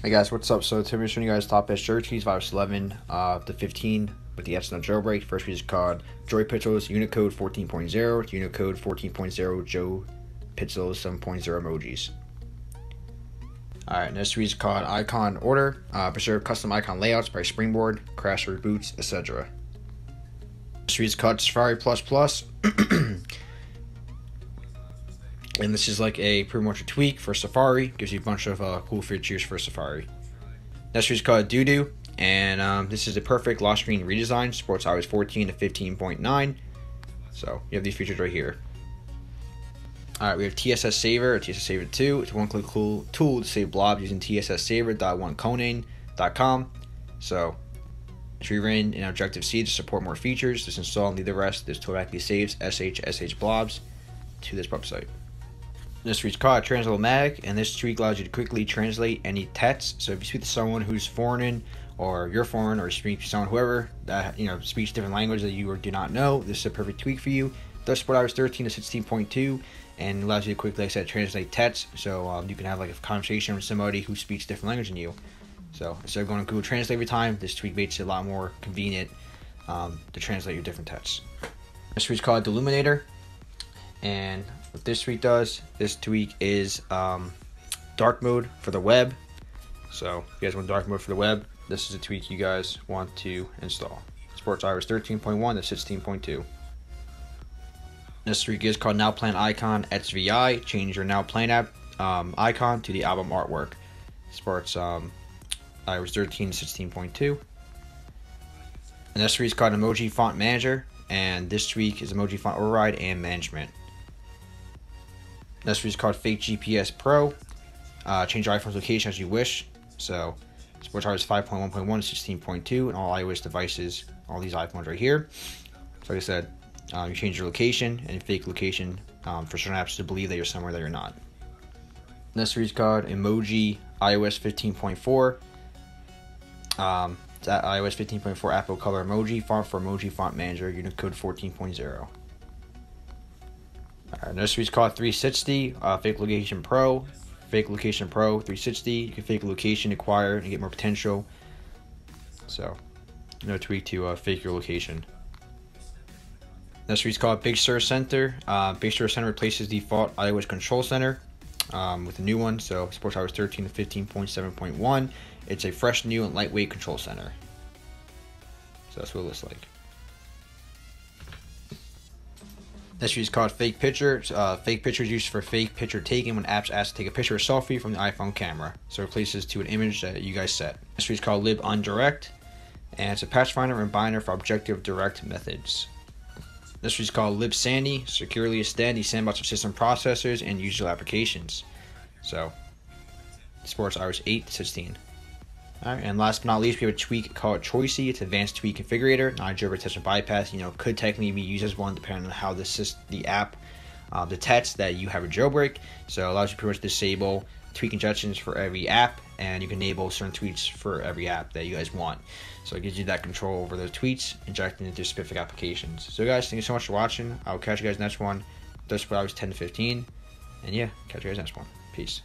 Hey guys, what's up? So today I'm showing you guys top best shirt keys, iOS 11 to 15 with the XinaA jailbreak. First we just called Joy Pixels Unicode 14.0, Unicode 14.0 Joe Pixels 7.0 emojis. Alright, next we just called Icon Order, preserve custom icon layouts by Springboard, crash reboots, etc. Next we just called Safari++. And this is like pretty much a tweak for Safari. Gives you a bunch of cool features for Safari. Next is called Doodoo, and this is a perfect lock screen redesign. Supports iOS 14 to 15.9. So you have these features right here. Alright, we have TSS Saver or TSS Saver 2. It's a one-click cool tool to save blobs using tsssaver.unc0ver.com. So Checkra1n and Objective-C to support more features. Just install and leave the rest. This tool actually saves SH blobs to this website. This tweak's called Translate, and this tweak allows you to quickly translate any text. So if you speak to someone who's foreign, or you're foreign, or speak to someone whoever that speaks different language that you do not know, this is a perfect tweak for you. It does support iOS 13 to 16.2, and allows you to quickly, like I said, translate text. So you can have like a conversation with somebody who speaks different language than you. So instead of going to Google Translate every time, this tweak makes it a lot more convenient to translate your different texts. This tweak's called Deluminator, and what this tweak does, this tweak is dark mode for the web. So if you guys want dark mode for the web, this is a tweak you guys want to install. It supports iOS 13.1 to 16.2. This tweak is called Now Plan Icon XVI. Change your Now Plan app icon to the album artwork. It supports iOS 13 to 16.2. And this tweak is called Emoji Font Manager, and this tweak is Emoji Font Override and Management. Next is called Fake GPS Pro. Change your iPhone's location as you wish. So, supports iOS 5.1.1 to 16.2, and all iOS devices, all these iPhones right here. So, like I said, you change your location and fake location for certain apps to believe that you're somewhere that you're not. Next is called Emoji iOS 15.4. It's at iOS 15.4 Apple Color Emoji Font for Emoji Font Manager, Unicode 14.0. Next is called 360 Fake Location Pro. Fake Location Pro 360. You can fake location, acquire, and get more potential. So, no tweak to fake your location. Next is called Big Sur Center. Big Sur Center replaces default iOS Control Center with a new one. So, it supports iOS 13 to 15.7.1. It's a fresh, new, and lightweight control center. So that's what it looks like. This is called Fake Picture. Fake picture is used for fake picture taken when apps ask to take a picture or selfie from the iPhone camera. So it replaces to an image that you guys set. This is called Lib Undirect, and it's a patch finder and binder for objective direct methods. This is called Lib Sandy, securely extend the sandbox of system processors and user applications. So it supports iOS 8 to 16. Alright, and last but not least, we have a tweak called Choicey. It's advanced tweak configurator, not a jailbreak test or bypass. Could technically be used as one depending on how the app detects that you have a jailbreak. So it allows you to pretty much disable tweak injections for every app, and you can enable certain tweets for every app that you guys want. So it gives you that control over those tweets, injecting into specific applications. So guys, thank you so much for watching. I'll catch you guys next one. That's what I was 10 to 15. And yeah, catch you guys next one. Peace.